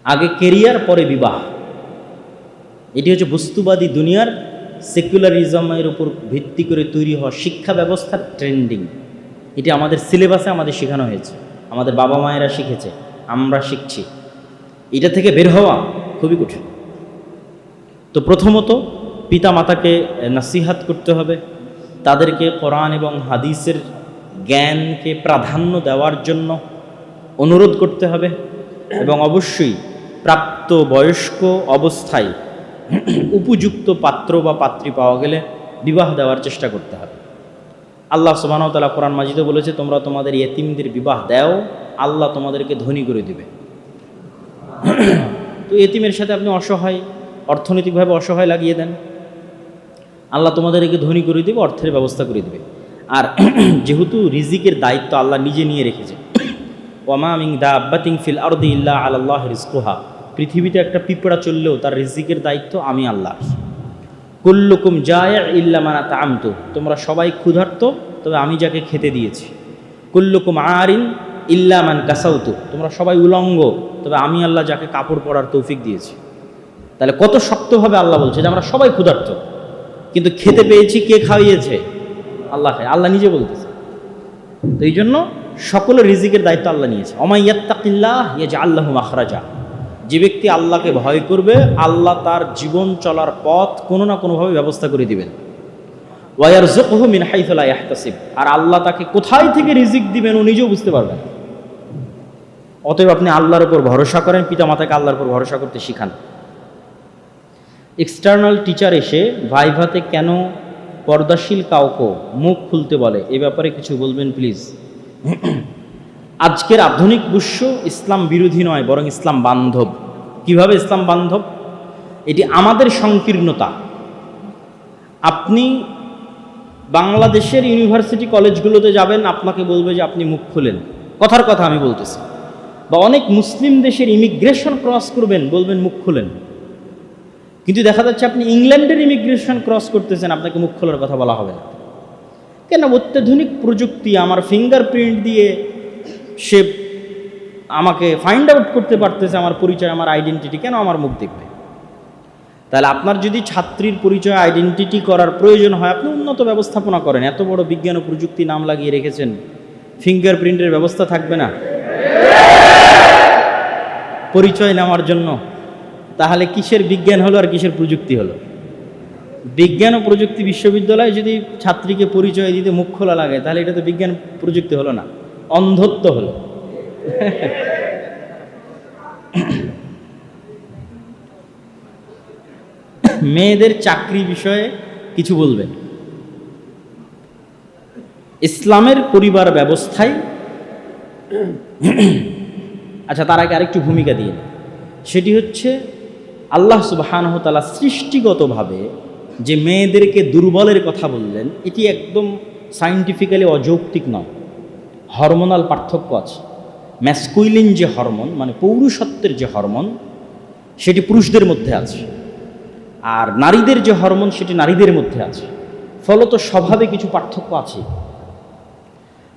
আগে কেরিয়ার পরে বিবাহ, এটি হচ্ছে বস্তুবাদী দুনিয়ার সেকুলারিজমের উপর ভিত্তি করে তৈরি হওয়া শিক্ষা ব্যবস্থার ট্রেন্ডিং। এটি আমাদের সিলেবাসে আমাদের শেখানো হয়েছে, আমাদের বাবা মায়েরা শিখেছে, আমরা শিখছি। এটা থেকে বের হওয়া খুবই কঠিন। তো প্রথমত পিতা মাতাকে নাসিহাত করতে হবে, তাদেরকে কোরআন এবং হাদিসের জ্ঞানকে প্রাধান্য দেওয়ার জন্য অনুরোধ করতে হবে এবং অবশ্যই প্রাপ্ত বয়স্ক অবস্থায় উপযুক্ত পাত্র বা পাত্রী পাওয়া গেলে বিবাহ দেওয়ার চেষ্টা করতে হবে। আল্লাহ সুবহানাহু ওয়া তাআলা কোরআন মাজিদে বলেছে, তোমরা তোমাদের ইয়েতিমদের বিবাহ দাও, আল্লাহ তোমাদেরকে ধনী করে দিবে। তো ইয়েতিমের সাথে আপনি অসহায়, অর্থনৈতিকভাবে অসহায় লাগিয়ে দেন, আল্লাহ তোমাদেরকে ধনী করে দিবে, অর্থের ব্যবস্থা করে দিবে। আর যেহেতু রিজিকের দায়িত্ব আল্লাহ নিজে নিয়ে রেখেছে, ওয়ামা মিন দাব্বাতিন ফিল আরদি ইল্লা আলাল্লাহি রিজকুহা, পৃথিবীতে একটা পিঁপড়া চললেও তার রিজিকের দায়িত্ব আমি আল্লাহ। কুল্লুকুম জায়া ইল্লা মান আতআমতু, তোমরা সবাই ক্ষুধার্ত তবে আমি যাকে খেতে দিয়েছি। কুল্লুকুম আরিন ইল্লা মান কাসাউতু, তোমরা সবাই উলঙ্গ তবে আমি আল্লাহ যাকে কাপড় পরার তৌফিক দিয়েছি। তাহলে কত শক্তভাবে আল্লাহ বলছে যে আমরা সবাই ক্ষুধার্ত, কিন্তু খেতে পেয়েছি কে খাইয়েছে? আল্লাহ খায়, আল্লাহ নিজে বলতেছে। তো এই জন্য সকলের রিজিকের দায়িত্ব আল্লাহ নিয়েছে। ওমা ইয়াত্তাকিল্লাহ ইয়াজআল লাহু মাখরাজা, যে ব্যক্তি আল্লাহকে ভয় করবে আল্লাহ তার জীবন চলার পথ কোনো না কোনোভাবে ব্যবস্থা করে দিবেন। ওয়া ইয়ারযুকহু মিন হাইথু লা ইয়াহতাসিব, আর আল্লাহ তাকে কোথায় থেকে রিজিক দিবেন ও নিজেও বুঝতে পারবেন। অতএব আপনি আল্লাহর উপর ভরসা করেন, পিতা মাতাকে আল্লাহর উপর ভরসা করতে শিখান। এক্সটার্নাল টিচার এসে ভাইভাতে কেন পর্দাশীল কাউকে মুখ খুলতে বলে, এ ব্যাপারে কিছু বলবেন প্লিজ। আজকের আধুনিক বিশ্ব ইসলাম বিরোধী নয়, বরং ইসলাম বান্ধব। কিভাবে ইসলাম বান্ধব? এটি আমাদের সংকীর্ণতা। আপনি বাংলাদেশের ইউনিভার্সিটি কলেজগুলোতে যাবেন, আপনাকে বলবে যে আপনি মুখ খুলেন, কথার কথা আমি বলতেছি। বা অনেক মুসলিম দেশের ইমিগ্রেশন ক্রস করবেন, বলবেন মুখ খুলেন। কিন্তু দেখা যাচ্ছে আপনি ইংল্যান্ডের ইমিগ্রেশন ক্রস করতেছেন, আপনাকে মুখ খোলার কথা বলা হবে না। কেন? অত্যাধুনিক প্রযুক্তি, আমার ফিঙ্গারপ্রিন্ট দিয়ে সে আমাকে ফাইন্ড আউট করতে পারতেছে আমার পরিচয়, আমার আইডেন্টিটি, কেন আমার মুখ দেখবে? তাহলে আপনার যদি ছাত্রীর পরিচয় আইডেন্টিটি করার প্রয়োজন হয়, আপনি উন্নত ব্যবস্থাপনা করেন। এত বড় বিজ্ঞান ও প্রযুক্তি নাম লাগিয়ে রেখেছেন, ফিঙ্গারপ্রিন্টের ব্যবস্থা থাকবে না পরিচয় নেওয়ার জন্য? তাহলে কিসের বিজ্ঞান হলো আর কিসের প্রযুক্তি হলো? বিজ্ঞান ও প্রযুক্তি বিশ্ববিদ্যালয়ে যদি ছাত্রীকে পরিচয় দিতে মুখ খোলা লাগে, তাহলে এটা তো বিজ্ঞান প্রযুক্তি হলো না, অন্ধত্ব হলো। মেয়েদের চাকরি বিষয়ে কিছু বলবেন। ইসলামের পরিবার ব্যবস্থায়, আচ্ছা তার আগে আরেকটু ভূমিকা দিয়ে, সেটি হচ্ছে আল্লাহ সুবহানাহু ওয়া তাআলা সৃষ্টিগতভাবে যে মেয়েদেরকে দুর্বলের কথা বললেন, এটি একদম সায়েন্টিফিক্যালি অযৌক্তিক নয়। হরমোনাল পার্থক্য আছে। ম্যাসকুইলিন যে হরমোন, মানে পৌরুষত্বের যে হরমোন, সেটি পুরুষদের মধ্যে আছে, আর নারীদের যে হরমোন সেটি নারীদের মধ্যে আছে। ফলত স্বভাবে কিছু পার্থক্য আছে।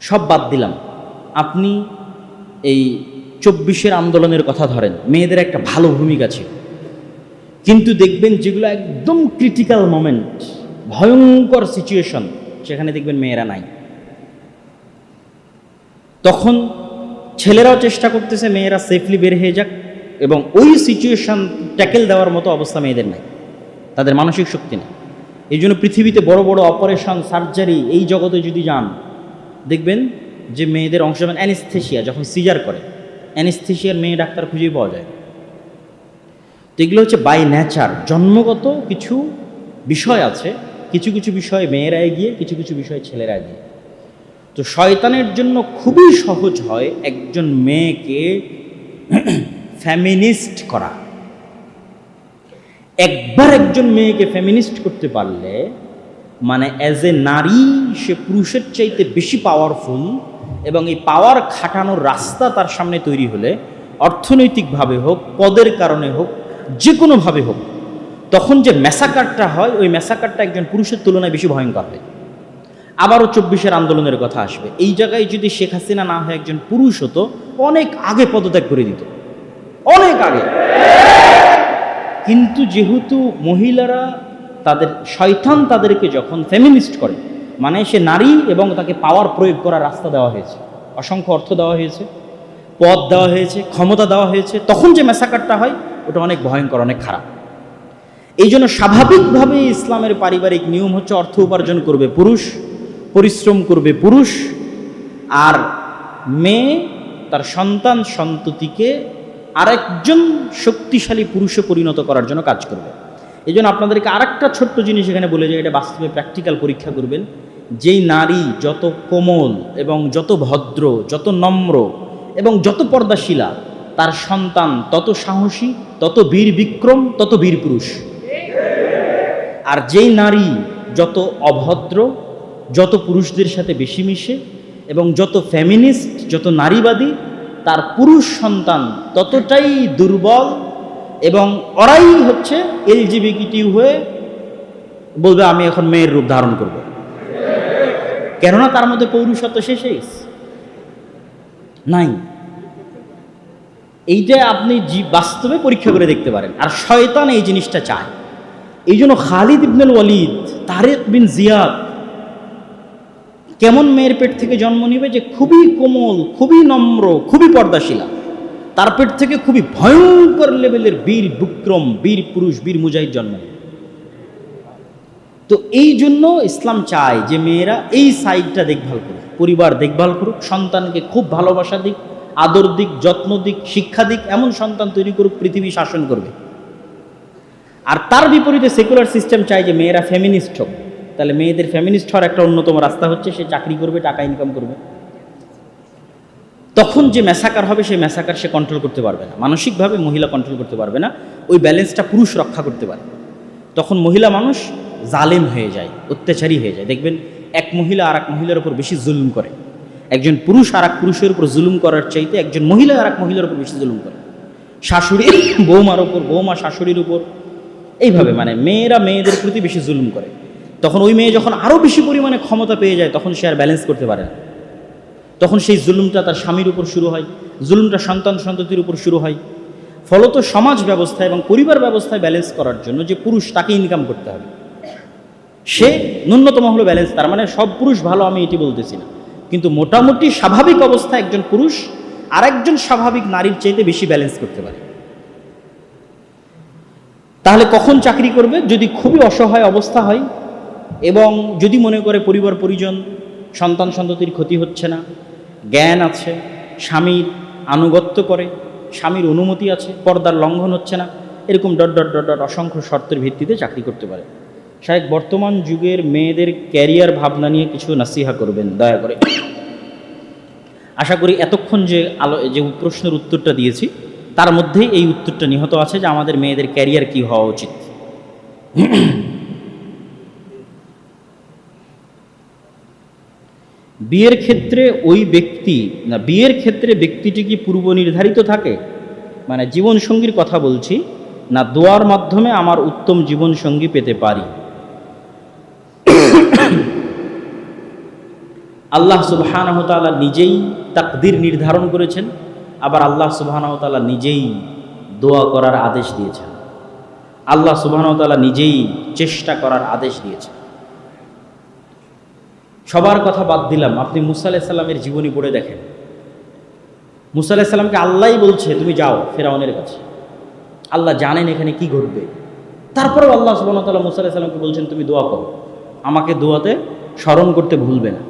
সব বাদ দিলাম, আপনি এই 24-এর আন্দোলনের কথা ধরেন, মেয়েদের একটা ভালো ভূমিকা ছিল, কিন্তু দেখবেন যেগুলো একদম ক্রিটিক্যাল মোমেন্ট, ভয়ঙ্কর সিচুয়েশন, সেখানে দেখবেন মেয়েরা নাই। তখন ছেলেরাও চেষ্টা করতেছে মেয়েরা সেফলি বের হয়ে যাক, এবং ওই সিচুয়েশন ট্যাকেল দেওয়ার মতো অবস্থা মেয়েদের নাই, তাদের মানসিক শক্তি নেই। এই জন্য পৃথিবীতে বড় বড় অপারেশন, সার্জারি, এই জগতে যদি যান, দেখবেন যে মেয়েদের অংশ, যেমন অ্যানেস্থেশিয়া, যখন সিজার করে, অ্যানেস্থেশিয়ার মেয়ে ডাক্তার খুঁজেই পাওয়া যায়। তো এগুলো হচ্ছে বাই নেচার, জন্মগত কিছু বিষয় আছে। কিছু কিছু বিষয়ে মেয়েরা এগিয়ে, কিছু কিছু বিষয়ে ছেলেরা এগিয়ে। তো শয়তানের জন্য খুবই সহজ হয় একজন মেয়েকে ফেমিনিস্ট করা। একবার একজন মেয়েকে ফেমিনিস্ট করতে পারলে, মানে অ্যাজ এ নারী সে পুরুষের চাইতে বেশি পাওয়ারফুল, এবং এই পাওয়ার খাটানোর রাস্তা তার সামনে তৈরি হলে, অর্থনৈতিকভাবে হোক, পদের কারণে হোক, যে কোনোভাবে হোক, তখন যে ম্যাসাকারটা হয়, ওই ম্যাসাকারটা একজন পুরুষের তুলনায় বেশি ভয়ঙ্কর হয়। আবারও 24-এর আন্দোলনের কথা আসবে। এই জায়গায় যদি শেখ হাসিনা না হয় একজন পুরুষ হতো, অনেক আগে পদত্যাগ করে দিত। অনেক আগে। কিন্তু যেহেতু মহিলারা শয়তান তাদেরকে যখন ফেমিনিস্ট করে, মানে সে নারী এবং তাকে পাওয়ার প্রয়োগ করার রাস্তা দেওয়া হয়েছে, অসংখ্য অর্থ দেওয়া হয়েছে, পদ দেওয়া হয়েছে, ক্ষমতা দেওয়া হয়েছে, তখন যে ম্যাসাকারটা হয় ওটা অনেক ভয়ঙ্কর, অনেক খারাপ। এই জন্য স্বাভাবিকভাবে ইসলামের পারিবারিক নিয়ম হচ্ছে অর্থ উপার্জন করবে পুরুষ, পরিশ্রম করবে পুরুষ, আর মেয়ে তার সন্তান সন্ততিকে আরেকজন শক্তিশালী পুরুষে পরিণত করার জন্য কাজ করবে। এই জন্য আপনাদেরকে আরেকটা ছোট্ট জিনিস এখানে বলে যায়, এটা বাস্তবে প্র্যাকটিক্যাল পরীক্ষা করবেন। যেই নারী যত কোমল এবং যত ভদ্র, যত নম্র এবং যত পর্দাশীলা, তার সন্তান তত সাহসী, তত বীর বিক্রম, তত বীর পুরুষ। আর যেই নারী যত অভদ্র, যত পুরুষদের সাথে বেশি মিশে এবং যত ফেমিনিস্ট, যত নারীবাদী, তার পুরুষ সন্তান ততটাই দুর্বল এবং ওরাই হচ্ছে এলজিবিটিকিউ হয়ে বলবে আমি এখন মেয়ের রূপ ধারণ করব, কেননা তার মধ্যে পৌরুষত্ব শেষে নাই। এইটা আপনি বাস্তবে পরীক্ষা করে দেখতে পারেন। আর শয়তান এই জিনিসটা চায়। এই জন্য খালিদ ইবনুল ওয়ালিদ, তারেক বিন জিয়াদ কেমন মেয়ের পেট থেকে জন্ম নিবে, যে খুবই কোমল, খুবই নম্র, খুবই পর্দাশীলা, তার পেট থেকে খুবই ভয়ঙ্কর লেভেলের বীর বিক্রম, বীর পুরুষ, বীর মুজাহিদ জন্ম নেবে। তো এই জন্য ইসলাম চায় যে মেয়েরা এই সাইডটা দেখভাল করুক, পরিবার দেখভাল করুক, সন্তানকে খুব ভালোবাসা দিক, আদর দিক, যত্ন দিক, শিক্ষা দিক, এমন সন্তান তৈরি করুক পৃথিবী শাসন করবে। আর তার বিপরীতে সেকুলার সিস্টেম চায় যে মেয়েরা ফেমিনিস্ট হোক। তাহলে মেয়েদের ফেমিনিস্ট হওয়ার একটা অন্যতম রাস্তা হচ্ছে সে চাকরি করবে, টাকা ইনকাম করবে। তখন যে ম্যাসাকার হবে সেই ম্যাসাকার সে কন্ট্রোল করতে পারবে না, মানসিকভাবে মহিলা কন্ট্রোল করতে পারবে না, ওই ব্যালেন্সটা পুরুষ রক্ষা করতে পারে। তখন মহিলা মানুষ জালেম হয়ে যায়, অত্যাচারী হয়ে যায়। দেখবেন এক মহিলা আর এক মহিলার উপর বেশি জুলুম করে, একজন পুরুষ আর এক পুরুষের উপর জুলুম করার চাইতে একজন মহিলা আর এক মহিলার উপর বেশি জুলুম করে, শাশুড়ি বৌমার উপর, বৌমা শাশুড়ির উপর, এইভাবে মানে মেয়েরা মেয়েদের প্রতি বেশি জুলুম করে। তখন ওই মেয়ে যখন আরও বেশি পরিমাণে ক্ষমতা পেয়ে যায় তখন সে আর ব্যালেন্স করতে পারে না, তখন সেই জুলুমটা তার স্বামীর উপর শুরু হয়, জুলুমটা সন্তান সন্ততির উপর শুরু হয়। ফলত সমাজ ব্যবস্থা এবং পরিবার ব্যবস্থায় ব্যালেন্স করার জন্য যে পুরুষ, তাকে ইনকাম করতে হবে, সে ন্যূনতম হলো ব্যালেন্স। তার মানে সব পুরুষ ভালো আমি এটি বলতেছি না, কিন্তু মোটামুটি স্বাভাবিক অবস্থায় একজন পুরুষ আরেকজন স্বাভাবিক নারীর চাইতে বেশি ব্যালেন্স করতে পারে। তাহলে কখন চাকরি করবে? যদি খুবই অসহায় অবস্থা হয় এবং যদি মনে করে পরিবার পরিজন, সন্তান সন্ততির ক্ষতি হচ্ছে না, জ্ঞান আছে, স্বামীর আনুগত্য করে, স্বামীর অনুমতি আছে, পর্দার লঙ্ঘন হচ্ছে না, এরকম ডট ডট ডট ডট অসংখ্য শর্তের ভিত্তিতে চাকরি করতে পারে। শায়েখ বর্তমান যুগের মেয়েদের ক্যারিয়ার ভাবনা নিয়ে কিছু নাসিহা করবেন দয়া করে। আশা করি এতক্ষণ যে প্রশ্নের উত্তরটা দিয়েছি তার মধ্যেই এই উত্তরটা নিহত আছে যে আমাদের মেয়েদের ক্যারিয়ার কি হওয়া উচিত। বিয়ের ক্ষেত্রে ব্যক্তিটি কি পূর্ব নির্ধারিত থাকে? মানে জীবনসঙ্গীর কথা বলছি না, দোয়ার মাধ্যমে আমার উত্তম জীবনসঙ্গী পেতে পারি? আল্লাহ সুবহানাহু ওয়া তাআলা নিজেই তাকদীর নির্ধারণ করেছেন, আবার আল্লাহ সুবহানাহু ওয়া তাআলা নিজেই দোয়া করার আদেশ দিয়েছেন, আল্লাহ সুবহানাহু ওয়া তাআলা নিজেই চেষ্টা করার আদেশ দিয়েছেন। সবার কথা বাদ দিলাম, আপনি মুসা আলাইহিস সালামের জীবনী পড়ে দেখেন। মুসা আলাইহিস সালামকে আল্লাহই বলছে তুমি যাও ফিরআউনের কাছে, আল্লাহ জানেন এখানে কি ঘটবে, তারপরেও আল্লাহ সুবহানাহু ওয়া তাআলা মুসা আলাইহিস সালামকে বলছেন তুমি দোয়া করো, আমাকে দোয়াতে স্মরণ করতে ভুলবে না,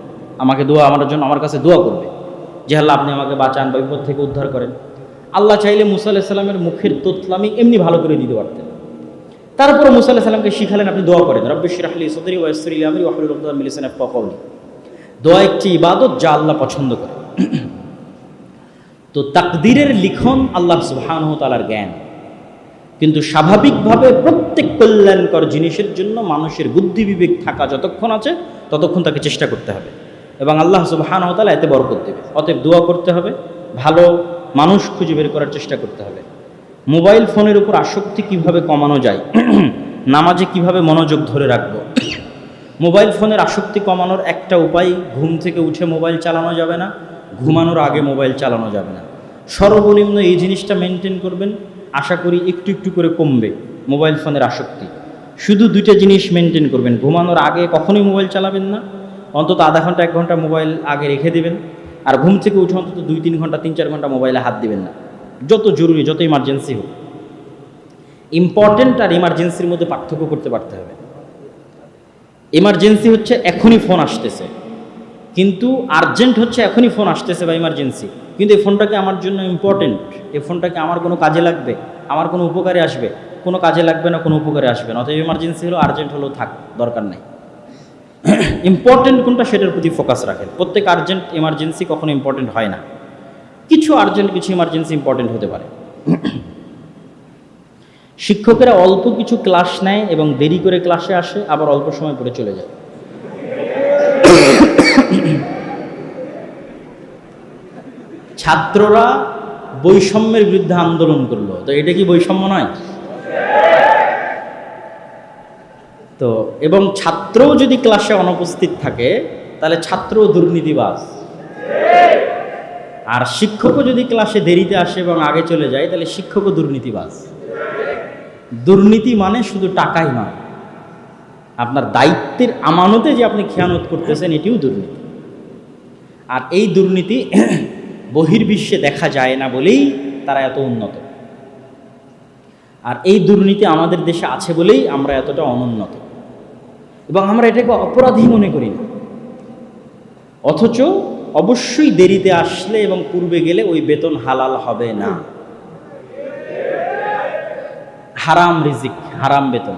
আমাকে আমার কাছে দোয়া করবে যে আল্লাহ আপনি আমাকে বাঁচান বা বিপদ থেকে উদ্ধার করেন। আল্লাহ চাইলে মুসা আলাইহিস সালামের মুখের তোতলামি এমনি ভালো করে দিতে পারতেন। তারপরে মুসা আলাইহিস সালামকে শিখালেন আপনি দোয়া করেন, রব্বি ইশরাহ লি সাদরি ওয়া ইয়াসসির লি আমরি ওয়াহলুল উকদাতাম মিন লিসানি ইয়াফকাহু কাওলি। দোয়া একটি ইবাদত যা আল্লাহ পছন্দ করে। তো তাকদীরের লিখন আল্লাহ সুবহানাহু ওয়া তাআলার জ্ঞান, কিন্তু স্বাভাবিকভাবে প্রত্যেক কল্যাণকর জিনিসের জন্য মানুষের বুদ্ধি বিবেক থাকা যতক্ষণ আছে ততক্ষণ তাকে চেষ্টা করতে হবে এবং আল্লাহ সুবহানাহু ওয়া তাআলা এতে বরকত দেবে। অতএব দোয়া করতে হবে, ভালো মানুষ খুঁজে বের করার চেষ্টা করতে হবে। মোবাইল ফোনের উপর আসক্তি কিভাবে কমানো যায়, নামাজে কিভাবে মনোযোগ ধরে রাখবো? মোবাইল ফোনের আসক্তি কমানোর একটা উপায়, ঘুম থেকে উঠে মোবাইল চালানো যাবে না, ঘুমানোর আগে মোবাইল চালানো যাবে না। সর্বনিম্ন এই জিনিসটা মেনটেন করবেন, আশা করি একটু একটু করে কমবে মোবাইল ফোনের আসক্তি। শুধু দুইটা জিনিস মেনটেন করবেন, ঘুমানোর আগে কখনোই মোবাইল চালাবেন না, অন্তত আধা ঘন্টা 1 ঘন্টা মোবাইল আগে রেখে দেবেন, আর ঘুম থেকে উঠে অন্তত 2-3 ঘন্টা 3-4 ঘন্টা মোবাইলে হাত দিবেন না, যত জরুরি যত ইমার্জেন্সি হোক। ইম্পর্টেন্ট আর ইমার্জেন্সির মধ্যে পার্থক্য করতে পারতে হবে। ইমার্জেন্সি হচ্ছে এখনই ফোন আসতেছে, কিন্তু আর্জেন্ট হচ্ছে এখনই ফোন আসতেছে বা ইমার্জেন্সি, কিন্তু এই ফোনটাকে আমার জন্য ইম্পর্টেন্ট, এই ফোনটাকে আমার কোনো কাজে লাগবে, আমার কোনো উপকারে আসবে, কোনো কাজে লাগবে না, কোনো উপকারে আসবে না। অতএব ইমার্জেন্সি হলো, আর্জেন্ট হলেও থাক, দরকার নেই। ইম্পর্টেন্ট কোনটা সেটার প্রতি ফোকাস রাখেন। প্রত্যেক আর্জেন্ট ইমার্জেন্সি কখনো ইম্পর্টেন্ট হয় না, কিছু আর্জেন্ট কিছু ইমার্জেন্সি ইম্পর্টেন্ট হতে পারে। শিক্ষকেরা অল্প কিছু ক্লাস নেয় এবং দেরি করে ক্লাসে আসে, আবার অল্প সময় পরে চলে যায়। ছাত্ররা বৈষম্যের বিরুদ্ধে আন্দোলন করলো, তো এটা কি বৈষম্য নয়? তো এবং ছাত্রও যদি ক্লাসে অনুপস্থিত থাকে তাহলে ছাত্রও দুর্নীতিবাজ, আর শিক্ষকও যদি ক্লাসে দেরিতে আসে এবং আগে চলে যায় তাহলে শিক্ষকও দুর্নীতিবাজ। দুর্নীতি মানে শুধু টাকাই নয়, আপনার দায়িত্বের আমানতে যে আপনি খেয়ানত করতেছেন এটিও দুর্নীতি। আর এই দুর্নীতি বহির্বিশ্বে দেখা যায় না বলেই তারা এত উন্নত, আর এই দুর্নীতি আমাদের দেশে আছে বলেই আমরা এতটা অনুন্নত, এবং আমরা এটাকে অপরাধী মনে করি না। অথচ অবশ্যই দেরিতে আসলে এবং পূর্বে গেলে ওই বেতন হালাল হবে না, হারাম রিজিক, হারাম বেতন।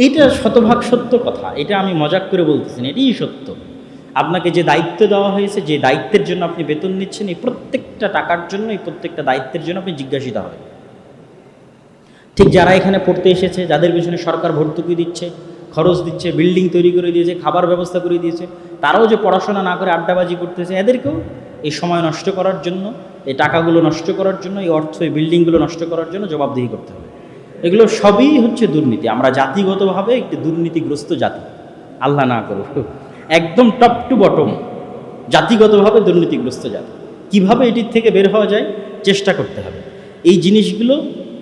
এইটা শতভাগ সত্য কথা, এটা আমি মজাক করে বলতেছি না, এটাই সত্য। আপনাকে যে দায়িত্ব দেওয়া হয়েছে, যে দায়িত্বের জন্য আপনি বেতন নিচ্ছেন, এই প্রত্যেকটা টাকার জন্য, এই প্রত্যেকটা দায়িত্বের জন্য আপনি জিজ্ঞাসিত হবেন। ঠিক যারা এখানে পড়তে এসেছে, যাদের পিছনে সরকার ভর্তুকি দিচ্ছে, খরচ দিচ্ছে, বিল্ডিং তৈরি করে দিয়েছে, খাবার ব্যবস্থা করে দিয়েছে, তারাও যে পড়াশোনা না করে আড্ডাবাজি করতেছে, এদেরকেও এই সময় নষ্ট করার জন্য, এই টাকাগুলো নষ্ট করার জন্য, এই অর্থ, এই বিল্ডিংগুলো নষ্ট করার জন্য জবাবদিহি করতে হবে। এগুলো সবই হচ্ছে দুর্নীতি। আমরা জাতিগতভাবে একটি দুর্নীতিগ্রস্ত জাতি, আল্লাহ না করুক, একদম টপ টু বটম জাতিগতভাবে দুর্নীতিগ্রস্ত জাতি। কিভাবে এটির থেকে বের হওয়া যায় চেষ্টা করতে হবে। এই জিনিসগুলো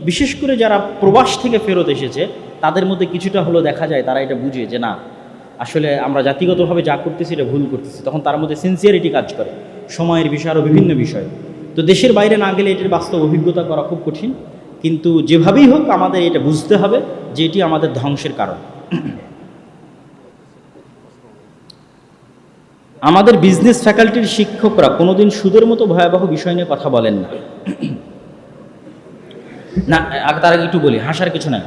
বিশেষ করে যারা প্রবাস থেকে ফেরত এসেছে তাদের মধ্যে কিছুটা হলেও দেখা যায়, তারা এটা বুঝে যে না, আসলে আমরা জাতিগতভাবে যা করতেছি এটা ভুল করতেছি, তখন তার মধ্যে সিনসিয়ারিটি কাজ করে, সময়ের বিষয় আরও বিভিন্ন বিষয়। তো দেশের বাইরে না গেলে এটির বাস্তব অভিজ্ঞতা করা খুব কঠিন, কিন্তু যেভাবেই হোক আমাদের এটা বুঝতে হবে যে এটি আমাদের ধ্বংসের কারণ। আমাদের বিজনেস ফ্যাকাল্টির শিক্ষকরা কোনোদিন সুদের মতো ভয়াবহ বিষয় নিয়ে কথা বলেন না। না, তার আগে একটু বলি, হাসার কিছু নাই।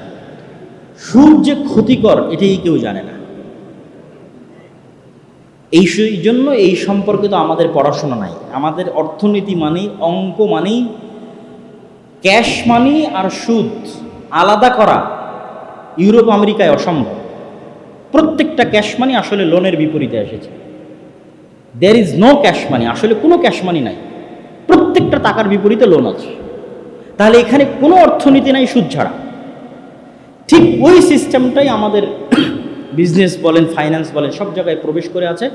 সুদ যে ক্ষতিকর এটাই কেউ জানে না। এই জন্য এই সম্পর্কে তো আমাদের পড়াশোনা নাই। আমাদের অর্থনীতি মানেই, অঙ্ক মানেই ক্যাশ মানি আর সুদ আলাদা করা ইউরোপ আমেরিকায় অসম্ভব। প্রত্যেকটা ক্যাশ মানি আসলে লোনের বিপরীতে এসেছে। There is no cash money, আসলে কোনো ক্যাশ মানি নাই, প্রত্যেকটা টাকার বিপরীতে লোন আছে। তাহলে এখানে কোনো অর্থনীতি নাই সুদ ছাড়া। ঠিক ওই সিস্টেমটাই আমাদের বিজনেস বলেন, ফাইন্যান্স বলেন, সব জায়গায় প্রবেশ করে আছে।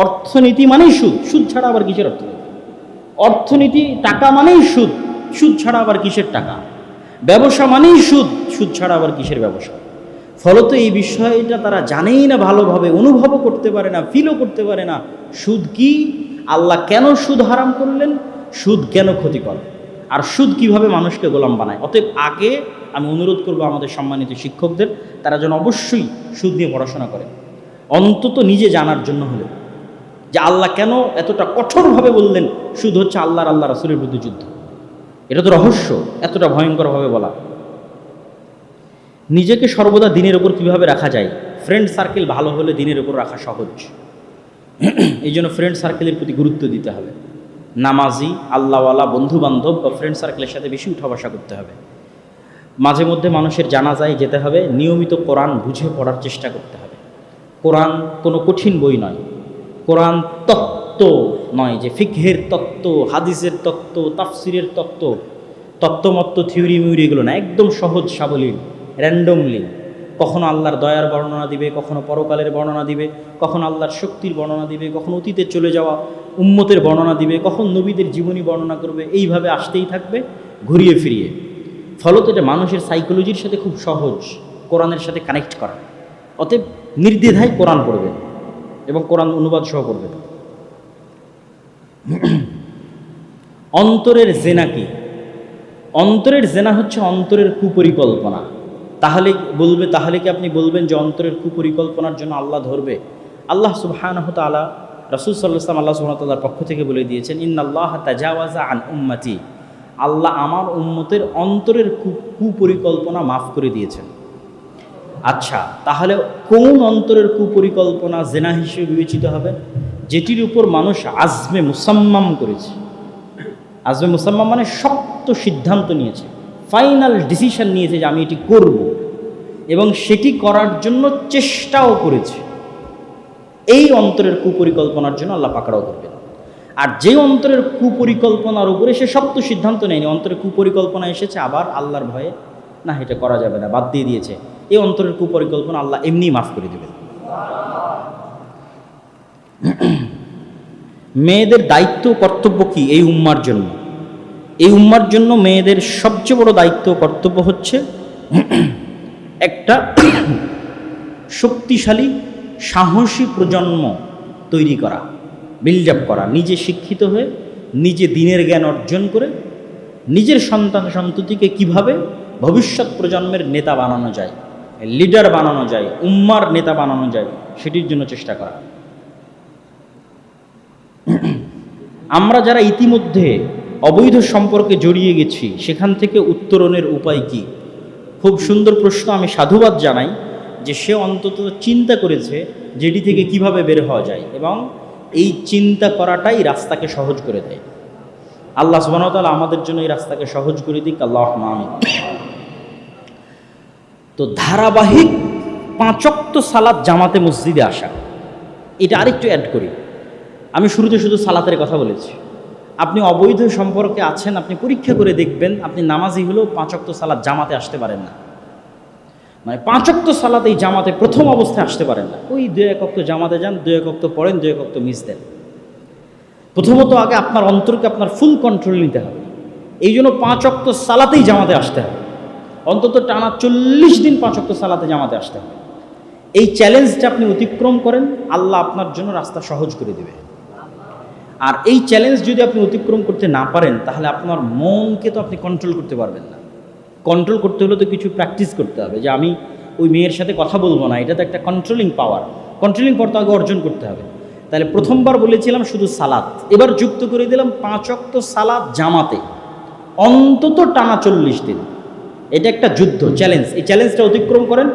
অর্থনীতি মানেই সুদ, সুদ ছাড়া আবার কিসের অর্থনীতি? অর্থনীতি টাকা মানেই সুদ, সুদ ছাড়া আবার কিসের টাকা? ব্যবসা মানেই সুদ, সুদ ছাড়া আবার কিসের ব্যবসা? ফলত এই বিষয়টা তারা জানেই না ভালোভাবে, অনুভবও করতে পারে না, ফিলও করতে পারে না। সুদ কি, আল্লাহ কেন সুদ হারাম করলেন, সুদ কেন ক্ষতিকর, আর সুদ কিভাবে মানুষকে গোলাম বানায়। অতএব আগে আমি অনুরোধ করব আমাদের সম্মানিত শিক্ষকদের, তারা যেন অবশ্যই সুদ নিয়ে পড়াশোনা করে, অন্তত নিজে জানার জন্য হলেও, যে আল্লাহ কেন এতটা কঠোরভাবে বললেন সুদ হচ্ছে আল্লাহ রাসূলের বিরুদ্ধে যুদ্ধ। এটা তো রহস্য, এতটা ভয়ঙ্করভাবে বলা। নিজেকে সর্বদা দিনের ওপর কীভাবে রাখা যায়? ফ্রেন্ড সার্কেল ভালো হলে দিনের ওপর রাখা সহজ। এই জন্য ফ্রেন্ড সার্কেলের প্রতি গুরুত্ব দিতে হবে। নামাজি, আল্লাহওয়ালা বন্ধুবান্ধব বা ফ্রেন্ড সার্কেলের সাথে বেশি উঠা বসা করতে হবে। মাঝে মধ্যে মানুষের জানাজায় যেতে হবে, নিয়মিত কোরআন বুঝে পড়ার চেষ্টা করতে হবে। কোরআন কোনো কঠিন বই নয়, কোরআন তত্ত্ব নয় যে ফিকহের তত্ত্ব, হাদিসের তত্ত্ব, তাফসিরের তত্ত্ব, তত্ত্বমত্ত থিওরি মিউরি এগুলো না, একদম সহজ সাবলীল, র্যান্ডমলি কখনো আল্লাহর দয়ার বর্ণনা দিবে, কখনো পরকালের বর্ণনা দিবে, কখনো আল্লাহর শক্তির বর্ণনা দিবে, কখনো অতীতে চলে যাওয়া উম্মতের বর্ণনা দিবে, কখন নবীদের জীবনী বর্ণনা করবে। এইভাবে আসতেই থাকবে ঘুরিয়ে ফিরিয়ে। ফলত এটা মানুষের সাইকোলজির সাথে খুব সহজ কোরআনের সাথে কানেক্ট করা। অতএব নির্দ্বিধায় কোরআন পড়বেন এবং কোরআন অনুবাদ সহ পড়বেন। অন্তরের জেনা কি? অন্তরের জেনা হচ্ছে অন্তরের কুপরিকল্পনা। তাহলে কি আপনি বলবেন যে অন্তরের কুপরিকল্পনার জন্য আল্লাহ ধরবে? আল্লাহ সুবহানাহু তাআলা, রাসূল সাল্লাল্লাহু আলাইহি ওয়াসাল্লাম আল্লাহ সুবহানাহু তাআলার পক্ষ থেকে বলে দিয়েছেন, ইন্নাল্লাহা তাজাওয়াজা আন উম্মতি, আল্লাহ আমার উম্মতের অন্তরের কুপরিকল্পনা মাফ করে দিয়েছেন। আচ্ছা, তাহলে কোন অন্তরের কুপরিকল্পনা জেনা হিসেবে বিবেচিত হবে? যেটির উপর মানুষ আজমে মুসাম্মাম করেছে। আজমে মুসাম্মাম মানে শক্ত সিদ্ধান্ত নিয়েছে, ফাইনাল ডিসিশন নিয়েছে যে আমি এটি করব, এবং সেটি করার জন্য চেষ্টাও করেছে। এই অন্তরের কুপরিকল্পনার জন্য আল্লাহ পাকড়াও করবেন। আর যে অন্তরের কুপরিকল্পনার উপরে সে শক্ত সিদ্ধান্ত নেয়নি, অন্তরের কুপরিকল্পনা এসেছে আবার আল্লাহর ভয়ে, না এটা করা যাবে না, বাদ দিয়ে দিয়েছে, এই অন্তরের কুপরিকল্পনা আল্লাহ এমনি মাফ করে দেবেন। মেয়েদের দায়িত্ব কর্তব্য কি এই উম্মার জন্য? এই উম্মার জন্য মেয়েদের সবচেয়ে বড় দায়িত্ব কর্তব্য হচ্ছে একটা শক্তিশালী সাহসী প্রজন্ম তৈরি করা, বিল্ড আপ করা। নিজে শিক্ষিত হয়ে, নিজে দিনের জ্ঞান অর্জন করে, নিজের সন্তান সন্ততিকে কিভাবে ভবিষ্যৎ প্রজন্মের নেতা বানানো যায়, লিডার বানানো যায়, উম্মার নেতা বানানো যায়, সেটির জন্য চেষ্টা করা। আমরা যারা ইতিমধ্যে অবৈধ সম্পর্কে জড়িয়ে গেছি, সেখান থেকে উত্তরণের উপায় কি? খুব সুন্দর প্রশ্ন। আমি সাধুবাদ জানাই যে সে অন্তত চিন্তা করেছে যেটি থেকে কিভাবে বের হওয়া যায়, এবং এই চিন্তা করাটাই রাস্তাকে সহজ করে দেয়। আল্লাহ সুবহানাহু ওয়া তাআলা আমাদের জন্য এই রাস্তাকে সহজ করে দিক, আল্লাহুম্মা আমিন। তো ধারাবাহিক 5 ওয়াক্ত সালাত জামাতে মসজিদে আসা, এটা আরেকটু অ্যাড করি। আমি শুরুতে শুধু সালাতের কথা বলেছি। আপনি অবৈধ সম্পর্কে আছেন, আপনি পরীক্ষা করে দেখবেন আপনি নামাজি হলেও 5 ওয়াক্ত সালাত জামাতে আসতে পারেন না। মানে 5 ওয়াক্ত সালাত এই জামাতে প্রথম অবস্থায় আসতে পারেন না। ওই 2-1 ওয়াক্ত জামাতে যান, 2-1 ওয়াক্ত পড়েন, 2-1 ওয়াক্ত মিস দেন। প্রথমত আগে আপনার অন্তরকে আপনার ফুল কন্ট্রোল নিতে হবে। এই জন্য 5 ওয়াক্ত সালাতেই জামাতে আসতে হবে। অন্তত টানা 40 দিন 5 ওয়াক্ত সালাতে জামাতে আসতে হবে। এই চ্যালেঞ্জটা আপনি অতিক্রম করেন, আল্লাহ আপনার জন্য রাস্তা সহজ করে দেবে। আর এই চ্যালেঞ্জ যদি আপনি অতিক্রম করতে না পারেন, তাহলে আপনার মনকে তো আপনি কন্ট্রোল করতে পারবেন না। কন্ট্রোল করতে হলে তো কিছু প্র্যাকটিস করতে হবে, যে আমি ওই মেয়ের সাথে কথা বলবো না, এটা তো একটা কন্ট্রোলিং পাওয়ার। কন্ট্রোলিং পাওয়ার তো আগে অর্জন করতে হবে। তাহলে প্রথমবার বলেছিলাম শুধু সালাত, এবার যুক্ত করে দিলাম 5 ওয়াক্ত সালাত জামাতে অন্তত টানা 40 দিন। এটা একটা যুদ্ধ, চ্যালেঞ্জ। এই চ্যালেঞ্জটা অতিক্রম করেন,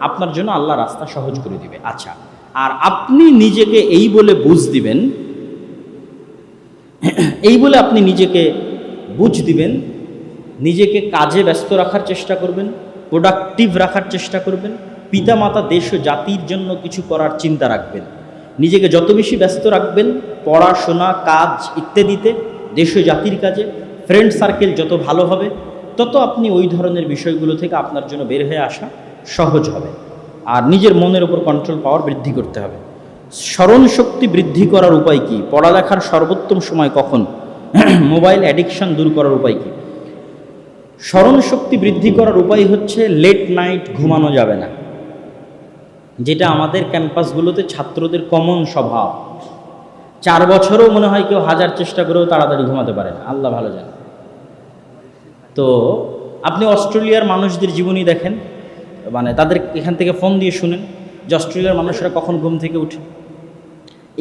আপনার জন্য আল্লাহ রাস্তা সহজ করে দিবে। আচ্ছা, আর আপনি নিজেকে এই বলে বুঝ দিবেন, এই বলে আপনি নিজেকে বুঝ দিবেন, নিজেকে কাজে ব্যস্ত রাখার চেষ্টা করবেন, প্রোডাক্টিভ রাখার চেষ্টা করবেন, পিতামাতা দেশ ও জাতির জন্য কিছু করার চিন্তা রাখবেন। নিজেকে যত বেশি ব্যস্ত রাখবেন পড়াশোনা, কাজ ইত্যাদিতে, দেশ ও জাতির কাজে, ফ্রেন্ড সার্কেল যত ভালো হবে, তত আপনি ওই ধরনের বিষয়গুলো থেকে আপনার জন্য বের হয়ে আসা সহজ হবে। আর নিজের মনের উপর কন্ট্রোল পাওয়ার বৃদ্ধি করতে হবে। স্মরণ শক্তি বৃদ্ধি করার উপায় কি? পড়ালেখার সর্বোত্তম সময় কখন? মোবাইল অ্যাডিকশন দূর করার উপায় কি? স্মরণ শক্তি বৃদ্ধি করার উপায় হচ্ছে লেট নাইট ঘুমানো যাবে না, যেটা আমাদের ক্যাম্পাসগুলোতে ছাত্রদের কমন স্বভাব। 4 বছরও মনে হয় কেউ 1000 চেষ্টা করেও তাড়াতাড়ি ঘুমাতে পারে না, আল্লাহ ভালো জানে। তো আপনি অস্ট্রেলিয়ার মানুষদের জীবনী দেখেন, মানে তাদের এখান থেকে ফোন দিয়ে শুনেন যে অস্ট্রেলিয়ার মানুষরা কখন ঘুম থেকে উঠে।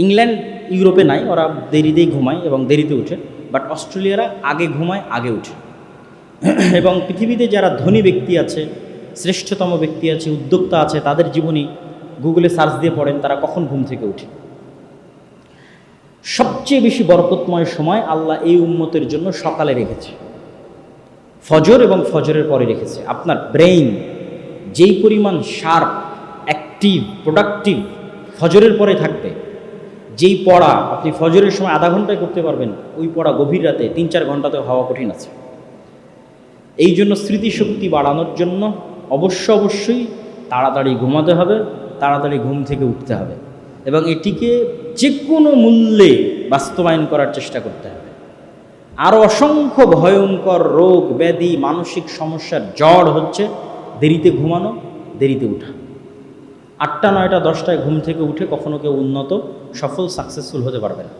ইংল্যান্ড ইউরোপে নাই, ওরা দেরিতেই ঘুমায় এবং দেরিতে উঠে, বাট অস্ট্রেলিয়ারা আগে ঘুমায়, আগে উঠে। এবং পৃথিবীতে যারা ধনী ব্যক্তি আছে, শ্রেষ্ঠতম ব্যক্তি আছে, উদ্যোক্তা আছে, তাদের জীবনী গুগলে সার্চ দিয়ে পড়েন তারা কখন ঘুম থেকে উঠে। সবচেয়ে বেশি বরকতময় সময় আল্লাহ এই উম্মতের জন্য সকালে রেখেছে, ফজর এবং ফজরের পরে রেখেছে। আপনার ব্রেইন যেই পরিমাণ শার্প, অ্যাক্টিভ, প্রোডাক্টিভ ফজরের পরে থাকবে, যেই পড়া আপনি ফজরের সময় আধা ঘন্টায় করতে পারবেন, ওই পড়া গভীর রাতে 3-4 ঘন্টাতেও হওয়া কঠিন আছে। এই জন্য স্মৃতিশক্তি বাড়ানোর জন্য অবশ্যই তাড়াতাড়ি ঘুমাতে হবে, তাড়াতাড়ি ঘুম থেকে উঠতে হবে এবং এটিকে যে কোনো মূল্যে বাস্তবায়ন করার চেষ্টা করতে হবে। আরও অসংখ্য ভয়ঙ্কর রোগ ব্যাধি মানসিক সমস্যার জড় হচ্ছে দেরিতে ঘুমানো, দেরিতে উঠা। 8টা 9টা 10টায় ঘুম থেকে উঠে কখনো কেউ উন্নত সফল সাকসেসফুল হতে পারবে না।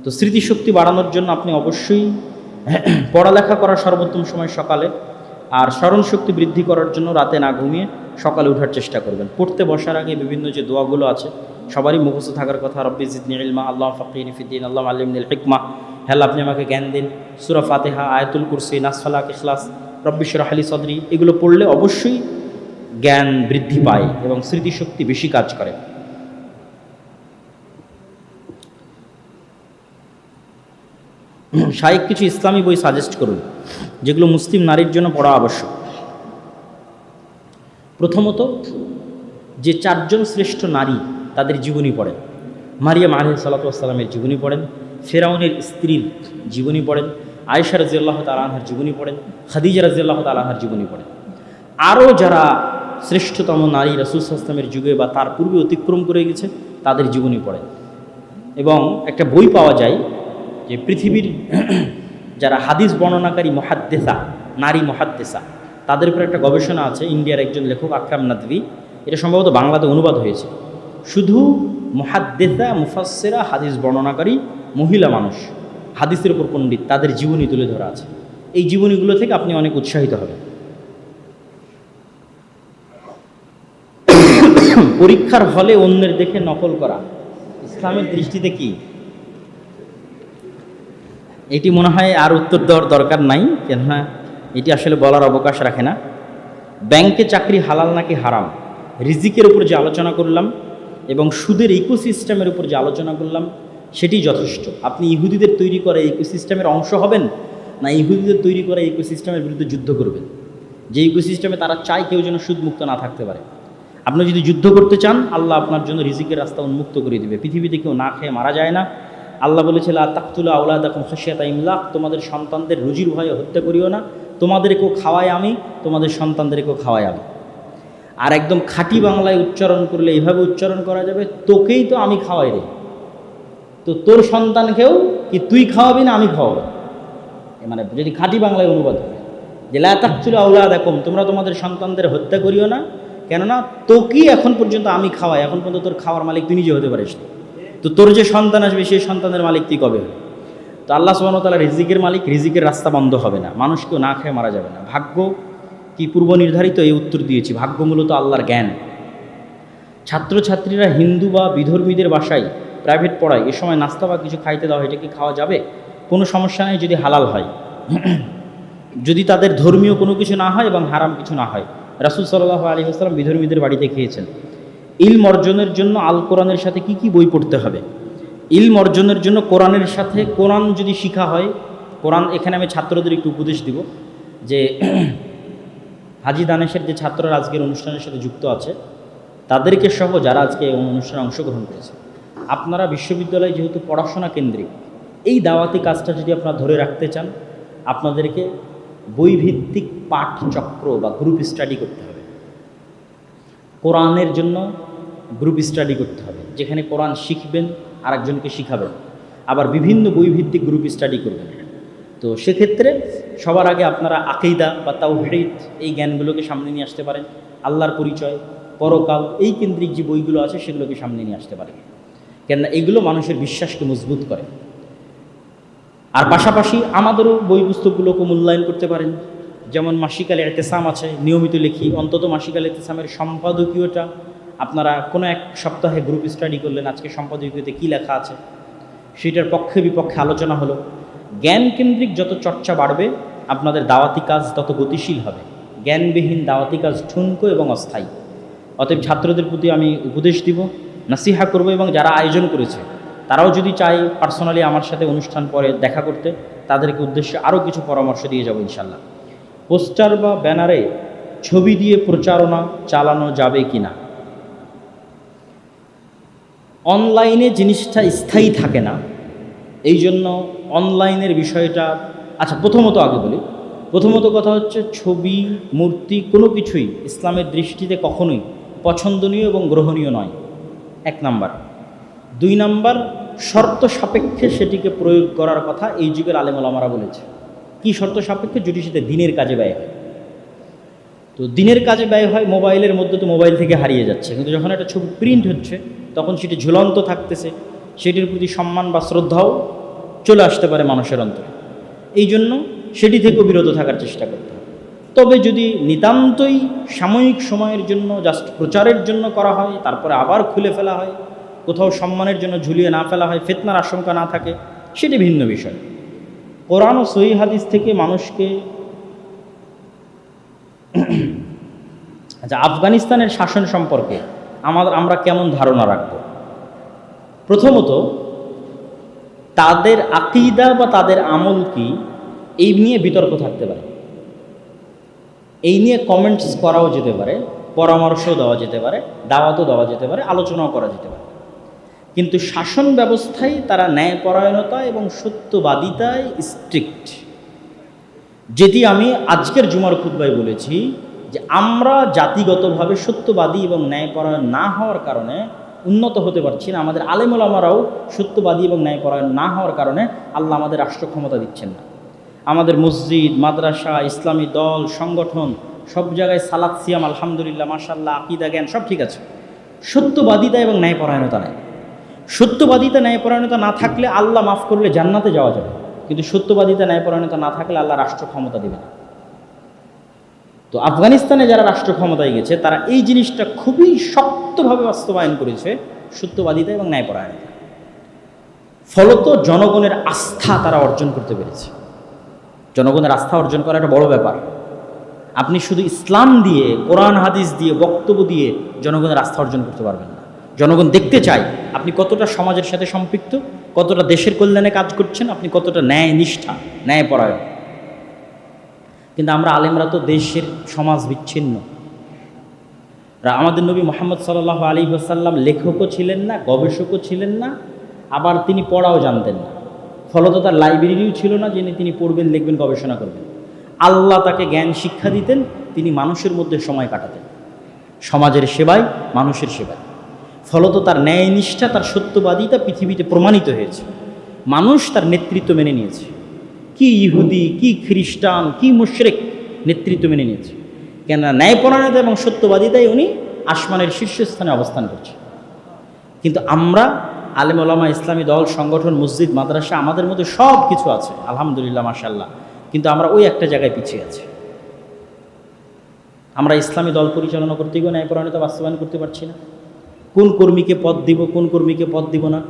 তো স্মৃতিশক্তি বাড়ানোর জন্য আপনি অবশ্যই পড়ালেখা করার সর্বোত্তম সময় সকালে, আর স্মরণশক্তি বৃদ্ধি করার জন্য রাতে না ঘুমিয়ে সকালে ওঠার চেষ্টা করবেন। পড়তে বসার আগে বিভিন্ন যে দোয়াগুলো আছে সবারই মুখস্থ থাকার কথা, রব্বি জিদনি ইলমা, আল্লাহুম্মা ফাক্কিহনি ফিদ্দীন, আল্লাহুম্মা আল্লিমনিল হিকমা, হে আল্লাহ আপনি আমাকে জ্ঞান দিন, সূরা ফাতিহা, আয়াতুল কুরসি, নাস ফালাক, ইখলাস, রব্বি ইশরাহ লি সাদরি, এগুলো পড়লে অবশ্যই জ্ঞান বৃদ্ধি পায় এবং স্মৃতিশক্তি বেশি কাজ করে। শায়েখ কিছু ইসলামী বই সাজেস্ট করুন যেগুলো মুসলিম নারীর জন্য পড়া আবশ্যক। প্রথমত, যে 4জন শ্রেষ্ঠ নারী তাদের জীবনী পড়েন। মারিয়াম আলাইহিস সালাতু ওয়াস সালামের জীবনী পড়েন, ফেরাউনের স্ত্রীর জীবনী পড়েন, আয়েশা রাদিয়াল্লাহু তাআলা আনহার জীবনী পড়েন, খাদিজা রাদিয়াল্লাহু তাআলা আনহার জীবনী পড়েন। আরও যারা শ্রেষ্ঠতম নারী রাসূল সাল্লাল্লাহু আলাইহি ওয়াসাল্লামের যুগে বা তার পূর্বে অতিক্রম করে গেছে তাদের জীবনী পড়েন। এবং একটা বই পাওয়া যায় যে পৃথিবীর যারা হাদিস বর্ণনাকারী মুহাদ্দিসা, নারী মুহাদ্দিসা, তাদের উপর একটা গবেষণা আছে ইন্ডিয়ার একজন লেখক আকরাম নাদভি, এটা সম্ভবত বাংলাতে অনুবাদ হয়েছে। শুধু মুহাদ্দিসা, মুফাসসিরা, হাদিস বর্ণনাকারী মহিলা মানুষ, হাদিসের উপর পণ্ডিত, তাদের জীবনী তুলে ধরা আছে। এই জীবনীগুলো থেকে আপনি অনেক উৎসাহিত হবেন। পরীক্ষার হলে অন্যের দেখে নকল করা ইসলামের দৃষ্টিতে কি? এটি মনে হয় আর উত্তর দেওয়ার দরকার নাই, কেননা এটি আসলে বলার অবকাশ রাখে না। ব্যাংকে চাকরি হালাল নাকি হারাম, রিজিকের উপর যে আলোচনা করলাম এবং সুদের ইকোসিস্টেমের উপর যে আলোচনা করলাম সেটি যথেষ্ট। আপনি ইহুদিদের তৈরি করা ইকোসিস্টেমের অংশ হবেন, না ইহুদিদের তৈরি করা ইকোসিস্টেমের বিরুদ্ধে যুদ্ধ করবেন, যে ইকোসিস্টেমে তারা চায় কেউ যেন সুদমুক্ত না থাকতে পারে। আপনি যদি যুদ্ধ করতে চান, আল্লাহ আপনার জন্য রিজিকের রাস্তা উন্মুক্ত করে দিবে। পৃথিবীতে কেউ না খেয়ে মারা যায় না। আল্লাহ বলেছে লা তাকতুলু আওলাদাকুম খাশিয়াতা ইমলাক, তোমাদের সন্তানদের রুজির ভয়ে হত্যা করিও না, তোমাদেরকেও খাওয়াই আমি, তোমাদের সন্তানদেরকেও খাওয়াই আমি। আর একদম খাঁটি বাংলায় উচ্চারণ করলে এইভাবে উচ্চারণ করা যাবে, তোকেই তো আমি খাওয়াই রে, তো তোর সন্তানকেও কি তুই খাওয়াবি না আমি খাওয়াবো। মানে যদি খাঁটি বাংলায় অনুবাদ হয় যে লা তাকতুলু আওলাদাকুম, তোমরা তোমাদের সন্তানদের হত্যা করিও না, কেননা তোকেই এখন পর্যন্ত আমি খাওয়াই, এখন পর্যন্ত তোর খাওয়ার মালিক তুই নিজে হতে পারিস না, তো তোর যে সন্তান আসবে সেই সন্তানের মালিক তুই কবে হবে? তো আল্লাহ সুবহানাহু ওয়া তাআলা রিজিকের মালিক, রিজিকের রাস্তা বন্ধ হবে না, মানুষ কেউ না খেয়ে মারা যাবে না। ভাগ্য কি পূর্ব নির্ধারিত? এই উত্তর দিয়েছি। ভাগ্য মূলত আল্লাহর জ্ঞান। ছাত্রছাত্রীরা হিন্দু বা বিধর্মীদের বাসায় প্রাইভেট পড়ায়, এ সময় নাস্তা বা কিছু খাইতে দেওয়া হয়, এটা কি খাওয়া যাবে? কোনো সমস্যা নেই যদি হালাল হয়, যদি তাদের ধর্মীয় কোনো কিছু না হয় এবং হারাম কিছু না হয়। রাসূল সাল্লাল্লাহু আলাইহি ওয়াসাল্লাম বিধর্মীদের বাড়িতে খেয়েছেন। ইলম অর্জনের জন্য আল কোরআনের সাথে কি কি বই পড়তে হবে? ইলম অর্জনের জন্য কোরআনের সাথে কোরআন যদি শিখা হয়, কোরআন, এখানে আমি ছাত্রদের একটু উপদেশ দিব যে হাজি দানেশের যে ছাত্ররা আজকের অনুষ্ঠানের সাথে যুক্ত আছে তাদেরকে সহ যারা আজকে অনুষ্ঠানে অংশগ্রহণ করেছে, আপনারা বিশ্ববিদ্যালয়ে যেহেতু পড়াশোনা কেন্দ্রিক, এই দাওয়াতি কাজটা যদি আপনারা ধরে রাখতে চান, আপনাদেরকে বইভিত্তিক পাঠচক্র বা গ্রুপ স্টাডি করতে হবে। কোরআনের জন্য গ্রুপ স্টাডি করতে হবে, যেখানে কোরআন শিখবেন আর একজনকে শিখাবেন, আবার বিভিন্ন বইভিত্তিক গ্রুপ স্টাডি করবেন। তো সেক্ষেত্রে সবার আগে আপনারা আকীদা বা তাওহীদ এই জ্ঞানগুলোকে সামনে নিয়ে আসতে পারেন, আল্লাহর পরিচয়, পরকাল, এই কেন্দ্রিক যে বইগুলো আছে সেগুলোকে সামনে নিয়ে আসতে পারেন, কেননা এগুলো মানুষের বিশ্বাসকে মজবুত করে। আর পাশাপাশি আমাদেরও বই পুস্তকগুলোকে মূল্যায়ন করতে পারেন, যেমন মাসিকাল ইতিসাম আছে, নিয়মিত লিখি, অন্তত মাসিকাল ইতিসামের সম্পাদকীয়টা আপনারা কোনো এক সপ্তাহে গ্রুপ স্টাডি করলেন, আজকে সম্পাদকীয়তে কী লেখা আছে সেটার পক্ষে বিপক্ষে আলোচনা হলো। জ্ঞান কেন্দ্রিক যত চর্চা বাড়বে আপনাদের দাওয়াতি কাজ তত গতিশীল হবে। জ্ঞানবিহীন দাওয়াতি কাজ ঠুনকো এবং অস্থায়ী। অতএব ছাত্রদের প্রতি আমি উপদেশ দিব, নাসিহা করব, এবং যারা আয়োজন করেছে তারাও যদি চায় পার্সোনালি আমার সাথে অনুষ্ঠান পরে দেখা করতে, তাদেরকে উদ্দেশ্যে আরও কিছু পরামর্শ দিয়ে যাব ইনশাল্লাহ। পোস্টার বা ব্যানারে ছবি দিয়ে প্রচারণা চালানো যাবে কি না? অনলাইনে জিনিসটা স্থায়ী থাকে না, এই জন্য অনলাইনের বিষয়টা, আচ্ছা প্রথমত আগে বলি, প্রথমত কথা হচ্ছে, ছবি মূর্তি কোনো কিছুই ইসলামের দৃষ্টিতে কখনোই পছন্দনীয় এবং গ্রহণীয় নয়, 1 নাম্বার। 2 নাম্বার, শর্ত সাপেক্ষে সেটিকে প্রয়োগ করার কথা এই যুগের আলেম ওলামারা বলেছে। কি শর্ত সাপেক্ষে? যদি সেটা দিনের কাজে ব্যয় হয়। তো দিনের কাজে ব্যয় হয়, মোবাইলের মধ্যে তো মোবাইল থেকে হারিয়ে যাচ্ছে, কিন্তু যখন একটা ছবি প্রিন্ট হচ্ছে তখন সেটি ঝুলন্ত থাকতেছে, সেটির প্রতি সম্মান বা শ্রদ্ধাও চলে আসতে পারে মানুষের অন্তরে। এই জন্য সেটি থেকেও বিরত থাকার চেষ্টা করতে হবে। তবে যদি নিতান্তই সাময়িক সময়ের জন্য জাস্ট প্রচারের জন্য করা হয়, তারপরে আবার খুলে ফেলা হয়, কোথাও সম্মানের জন্য ঝুলিয়ে না ফেলা হয়, ফিতনার আশঙ্কা না থাকে, সেটি ভিন্ন বিষয়। কোরআন ও সহিহ হাদিস থেকে মানুষকে আচ্ছা, আফগানিস্তানের শাসন সম্পর্কে আমরা কেমন ধারণা রাখব? প্রথমত, তাদের আকীদা বা তাদের আমল কি, এই নিয়ে বিতর্ক থাকতে পারে, এই নিয়ে কমেন্টস করাও যেতে পারে, পরামর্শ দেওয়া যেতে পারে, দাওয়াতও দেওয়া যেতে পারে, আলোচনাও করা যেতে পারে। কিন্তু শাসন ব্যবস্থায় তারা ন্যায়পরায়ণতা এবং সত্যবাদিতায় স্ট্রিক্ট। যেটি আমি আজকের জুমার খুতবায় বলেছি যে আমরা জাতিগতভাবে সত্যবাদী এবং ন্যায়পরায়ণ না হওয়ার কারণে উন্নত হতে পারছি না। আমাদের আলেম ওলামারাও সত্যবাদী এবং ন্যায়পরায়ণ না হওয়ার কারণে আল্লাহ আমাদের রাষ্ট্র ক্ষমতা দিচ্ছেন না। আমাদের মসজিদ, মাদ্রাসা, ইসলামী দল, সংগঠন, সব জায়গায় সালাত, সিয়াম, আলহামদুলিল্লাহ, মাশাআল্লাহ, আকীদা, জ্ঞান সব ঠিক আছে, সত্যবাদিতা এবং ন্যায়পরায়ণতা নেই। সত্যবাদিতা ন্যায়পরায়ণতা না থাকলে আল্লাহ মাফ করলে জান্নাতে যাওয়া যাবে, কিন্তু সত্যবাদিতা ন্যায়পরায়ণতা না থাকলে আল্লাহ রাষ্ট্র ক্ষমতা দেবে না। তো আফগানিস্তানে যারা রাষ্ট্র ক্ষমতায় গেছে তারা এই জিনিসটা খুবই শক্তভাবে বাস্তবায়ন করেছে, সত্যবাদিতা এবং ন্যায়পরায়ণতা। ফলত জনগণের আস্থা তারা অর্জন করতে পেরেছে। জনগণের আস্থা অর্জন করা একটা বড় ব্যাপার। আপনি শুধু ইসলাম দিয়ে, কোরআন হাদিস দিয়ে, বক্তব্য দিয়ে জনগণের আস্থা অর্জন করতে পারবেন না। জনগণ দেখতে চায় আপনি কতটা সমাজের সাথে সম্পৃক্ত, কতটা দেশের কল্যাণে কাজ করছেন, আপনি কতটা ন্যায় নিষ্ঠা, ন্যায়পরায়ণ। কিন্তু আমরা আলেমরা তো দেশের সমাজ বিচ্ছিন্ন। আমাদের নবী মুহাম্মদ সাল্লাল্লাহু আলাইহি ওয়াসাল্লাম লেখকও ছিলেন না, গবেষকও ছিলেন না, আবার তিনি পড়াও জানতেন না। ফলত তার লাইব্রেরিও ছিল না যিনি তিনি পড়বেন, লিখবেন, গবেষণা করবেন। আল্লাহ তাকে জ্ঞান শিক্ষা দিতেন, তিনি মানুষের মধ্যে সময় কাটাতেন, সমাজের সেবায়, মানুষের সেবায়। ফলত তার ন্যায়নিষ্ঠা, তার সত্যবাদিতা পৃথিবীতে প্রমাণিত হয়েছে। মানুষ তার নেতৃত্ব মেনে নিয়েছে। কি ইহুদি, কি খ্রিস্টান, কি মুশরিক নেতৃত্ব মেনে নিয়েছে, কেননা ন্যায়পরায়ণতা এবং সত্যবাদিতায় উনি আসমানের শীর্ষস্থানে অবস্থান করছে। কিন্তু আমরা আলেম ওলামা, ইসলামী দল, সংগঠন, মসজিদ, মাদ্রাসা, আমাদের মধ্যে সব কিছু আছে আলহামদুলিল্লাহ, মাশাআল্লাহ, কিন্তু আমরা ওই একটা জায়গায় পিছিয়ে আছি। আমরা ইসলামী দল পরিচালনা করতে গিয়ে ন্যায়পরায়ণতা বাস্তবায়ন করতে পারছি না। কোন কর্মীকে পদ দিব, কোন কর্মীকে পদ দিব না,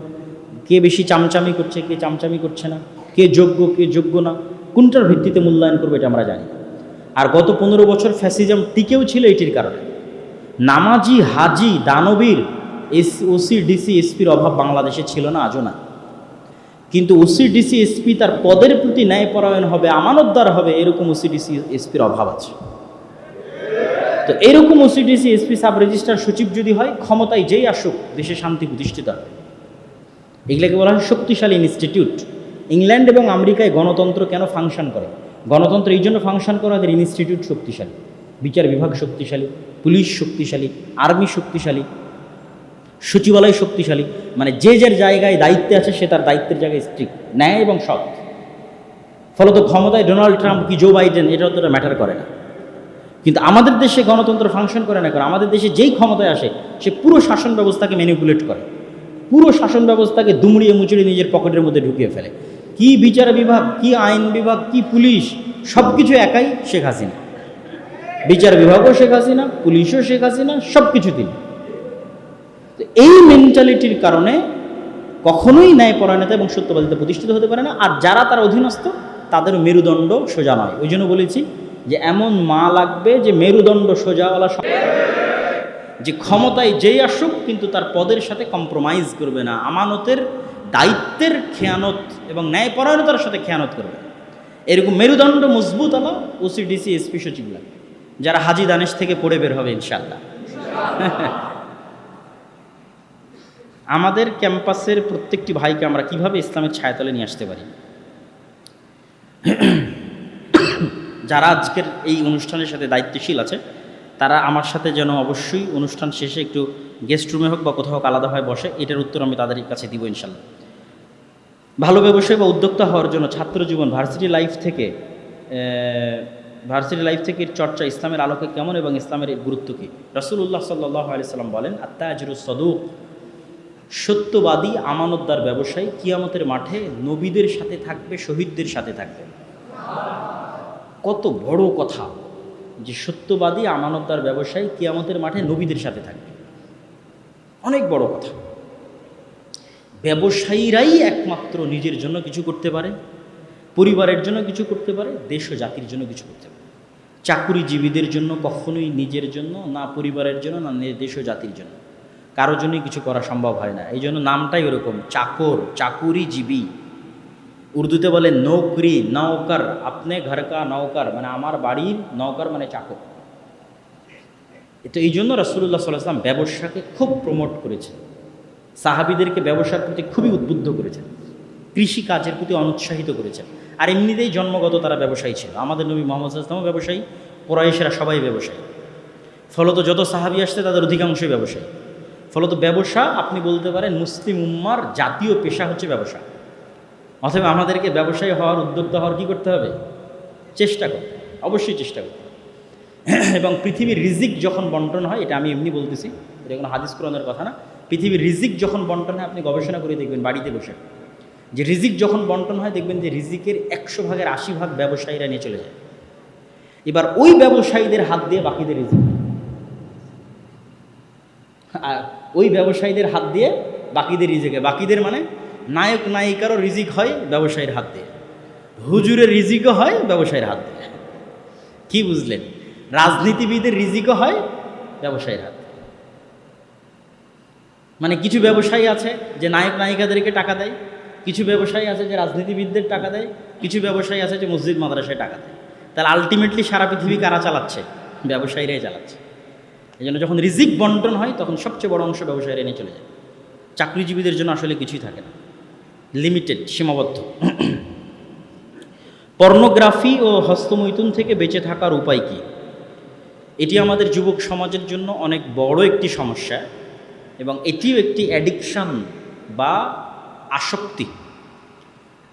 কে বেশি চামচামি করছে, কে চামচামি করছে না, কে যোগ্য, কে যোগ্য না, কোনটার ভিত্তিতে মূল্যায়ন করবে এটা আমরা জানি। আর গত 15 বছর ফ্যাসিজম টিকেও ছিল এটির কারণে। নামাজি, হাজি, দানবীর, ওসি, ডিসি, এসপির অভাব বাংলাদেশে ছিল না, আজও না। কিন্তু ওসি, ডিসি, এসপি তার পদের প্রতি ন্যায়পরায়ণ হবে, আমানতদার হবে, এরকম ওসি, ডিসি, এসপির অভাব আছে। তো এরকম OC, DC, SP, sub registrar, সচিব যদি হয়, ক্ষমতায় যেই আসুক দেশে শান্তি প্রতিষ্ঠিত হবে। এগুলোকে বলা হয় শক্তিশালী ইনস্টিটিউট। ইংল্যান্ড এবং আমেরিকায় গণতন্ত্র কেন ফাংশন করে? গণতন্ত্র এই জন্য ফাংশন করে, ওদের ইনস্টিটিউট শক্তিশালী, বিচার বিভাগ শক্তিশালী, পুলিশ শক্তিশালী, আর্মি শক্তিশালী, সচিবালয় শক্তিশালী। মানে যে যার জায়গায় দায়িত্বে আছে সে তার দায়িত্বের জায়গায় স্ট্রিক্ট, ন্যায় এবং সৎ। ফলত ক্ষমতায় ডোনাল্ড ট্রাম্প কি জো বাইডেন এটা অতটা ম্যাটার করে না। কিন্তু আমাদের দেশে গণতন্ত্র ফাংশন করে না, করে আমাদের দেশে যেই ক্ষমতায় আসে সে পুরো শাসন ব্যবস্থাকে ম্যানিপুলেট করে, পুরো শাসন ব্যবস্থাকে দুমড়িয়ে মুচড়িয়ে নিজের পকেটের মধ্যে ঢুকিয়ে ফেলে। কি বিচার বিভাগ, কি আইন বিভাগ, কি পুলিশ, সব কিছু একাই শেখ হাসিনা। বিচার বিভাগও শেখ হাসিনা, পুলিশও শেখ হাসিনা, সব কিছু তিনি। এই মেন্টালিটির কারণে কখনোই ন্যায়পরায়ণতা এবং সত্যবাদিতা প্রতিষ্ঠিত হতে পারে না। আর যারা তার অধীনস্থ তাদের মেরুদণ্ড সোজা নয়। ওই জন্য বলেছি যে এমন মা লাগবে যে মেরুদণ্ড সোজাওয়ালা, যে ক্ষমতায় যেই আসুক কিন্তু তার পদের সাথে কম্প্রোমাইজ করবে না, আমানতের, দায়িত্বের খেয়ানত এবং ন্যায়পরায়ণতার সাথে খেয়ানত করবে। এরকম মেরুদণ্ড মজবুত আলা ওসি, ডিসি, এসপি, সচিব লাগবে, যারা হাজি দানেশ থেকে পড়ে বের হবে ইনশাআল্লাহ। আমাদের ক্যাম্পাসের প্রত্যেকটি ভাইকে আমরা কিভাবে ইসলামের ছায়াতলে নিয়ে আসতে পারি? যারা আজকের এই অনুষ্ঠানের সাথে দায়িত্বশীল আছে তারা আমার সাথে যেন অবশ্যই অনুষ্ঠান শেষে একটু গেস্ট রুমে হোক বা কোথাও আলাদাভাবে বসে, এটার উত্তর আমি তাদের কাছে দিব ইনশাল্লাহ। ভালো ব্যবসায়ী বা উদ্যোক্তা হওয়ার জন্য ছাত্র জীবন ভার্সিটি লাইফ থেকে চর্চা ইসলামের আলোকে কেমন এবং ইসলামের গুরুত্ব কী? রাসূলুল্লাহ সাল্লাল্লাহু আলাইহি সাল্লাম বলেন, আত্তাজিরুস সাদুক, সত্যবাদী আমানতদার ব্যবসায়ী কিয়ামতের মাঠে নবীদের সাথে থাকবে, শহীদদের সাথে থাকবে। কত বড় কথা যে সত্যবাদী আমানতদার ব্যবসায়ী কিয়ামতের মাঠে নবীদের সাথে থাকবে, অনেক বড় কথা। ব্যবসায়ীরাই একমাত্র নিজের জন্য কিছু করতে পারে, পরিবারের জন্য কিছু করতে পারে, দেশ ও জাতির জন্য কিছু করতে পারে। চাকুরিজীবীদের জন্য কখনোই নিজের জন্য না, পরিবারের জন্য না, দেশ ও জাতির জন্য কারোর জন্যই কিছু করা সম্ভব হয় না। এই জন্য নামটাই ওরকম, চাকর, চাকুরিজীবী। উর্দুতে বলে নৌকরি, নৌকার, আপনি ঘর কা নৌকার, মানে আমার বাড়ির নৌকার মানে চাকর। তো এই জন্য রাসূলুল্লাহ সাল্লাল্লাহু আলাইহি ওয়াসাল্লাম ব্যবসাকে খুব প্রমোট করেছেন, সাহাবীদেরকে ব্যবসার প্রতি খুবই উদ্বুদ্ধ করেছেন, কৃষি কাজের প্রতি অনুৎসাহিত করেছেন। আর এমনিতেই জন্মগত তারা ব্যবসায়ী ছিল। আমাদের নবী মুহাম্মদ সাল্লাল্লাহু আলাইহি ওয়াসাল্লামও ব্যবসায়ী, কুরাইশরা সবাই ব্যবসায়ী। ফলত যত সাহাবী আসছে তাদের অধিকাংশই ব্যবসায়ী। ফলত ব্যবসা, আপনি বলতে পারেন মুসলিম উম্মার জাতীয় পেশা হচ্ছে ব্যবসা। অথবা আমাদেরকে ব্যবসায়ী হওয়ার, উদ্যোক্তা হওয়ার কী করতে হবে? চেষ্টা করতে, অবশ্যই চেষ্টা করতে হবে। এবং পৃথিবীর রিজিক যখন বন্টন হয়, এটা আমি এমনি বলতেছি, এটা কোনো হাদিস কোরআনের কথা না, পৃথিবীর রিজিক যখন বন্টন হয় আপনি গবেষণা করে দেখবেন বাড়িতে বসে, যে রিজিক যখন বন্টন হয় দেখবেন যে রিজিকের 100 ভাগের 80 ভাগ ব্যবসায়ীরা নিয়ে চলে যায়। এবার ওই ব্যবসায়ীদের হাত দিয়ে বাকিদের রিজিক, ওই ব্যবসায়ীদের হাত দিয়ে বাকিদের রিজিকে, বাকিদের মানে নায়ক নায়িকারও রিজিক হয় ব্যবসায়ীর হাত দিয়ে, হুজুরের রিজিকও হয় ব্যবসায়ীর হাত দিয়ে। কি বুঝলেন? রাজনীতিবিদের রিজিকও হয় ব্যবসায়ীর হাত দিয়ে। মানে কিছু ব্যবসায়ী আছে যে নায়ক নায়িকাদেরকে টাকা দেয়, কিছু ব্যবসায়ী আছে যে রাজনীতিবিদদের টাকা দেয়, কিছু ব্যবসায়ী আছে যে মসজিদ মাদ্রাসায় টাকা দেয়। তাহলে আলটিমেটলি সারা পৃথিবী কারা চালাচ্ছে? ব্যবসায়ীরাই চালাচ্ছে। এই জন্য যখন রিজিক বন্টন হয় তখন সবচেয়ে বড় অংশ ব্যবসায়ীরা নিয়ে চলে যায়। চাকরিজীবীদের জন্য আসলে কিছুই থাকে না, লিমিটেড, সীমাবদ্ধ। পর্নোগ্রাফি ও হস্তমৈথুন থেকে বেঁচে থাকার উপায় কী? এটি আমাদের যুবক সমাজের জন্য অনেক বড় একটি সমস্যা এবং এটিও একটি অ্যাডিকশান বা আসক্তি।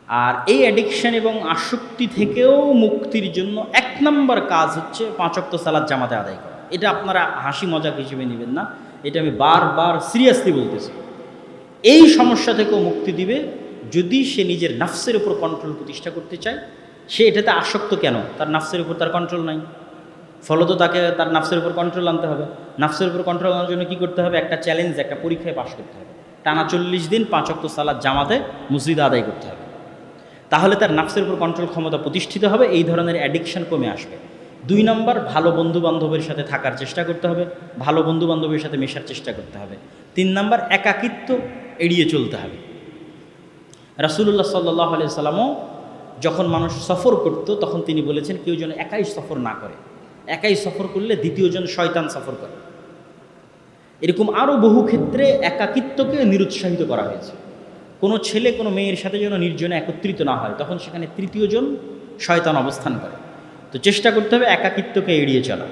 আর এই অ্যাডিকশান এবং আসক্তি থেকেও মুক্তির জন্য 1 নম্বর কাজ হচ্ছে 5 ওয়াক্ত সালাত জামাতে আদায় করা। এটা আপনারা হাসি মজাক হিসেবে নেবেন না, এটা আমি বারবার সিরিয়াসলি বলতেছি। এই সমস্যা থেকেও মুক্তি দিবে যদি সে নিজের নাফসের উপর কন্ট্রোল প্রতিষ্ঠা করতে চায়। সে এটাতে আসক্ত কেন? তার নাফসের উপর তার কন্ট্রোল নাই, ফলত তাকে তার নাফসের উপর কন্ট্রোল আনতে হবে। নাফসের উপর কন্ট্রোল আনার জন্য কী করতে হবে? একটা চ্যালেঞ্জ, একটা পরীক্ষায় পাশ করতে হবে। টানা 40 দিন 5 ওয়াক্ত সালাত জামাতে মসজিদে আদায় করতে হবে। তাহলে তার নাফসের উপর কন্ট্রোল ক্ষমতা প্রতিষ্ঠিত হবে, এই ধরনের অ্যাডিকশান কমে আসবে। 2 নম্বর, ভালো বন্ধু বান্ধবের সাথে থাকার চেষ্টা করতে হবে, ভালো বন্ধু বান্ধবের সাথে মেশার চেষ্টা করতে হবে। 3 নম্বর, একাকিত্ব এড়িয়ে চলতে হবে। রাসূলুল্লাহ সাল্লাল্লাহু আলাইহি সাল্লামও যখন মানুষ সফর করত তখন তিনি বলেছেন কেউ যেন একাই সফর না করে, একাই সফর করলে দ্বিতীয়জন শয়তান সফর করে। এরকম আরও বহু ক্ষেত্রে একাকিত্বকে নিরুৎসাহিত করা হয়েছে। কোনো ছেলে কোনো মেয়ের সাথে যেন নির্জনে একত্রিত না হয়, তখন সেখানে তৃতীয়জন শয়তান অবস্থান করে। তো চেষ্টা করতে হবে একাকিত্বকে এড়িয়ে চলা।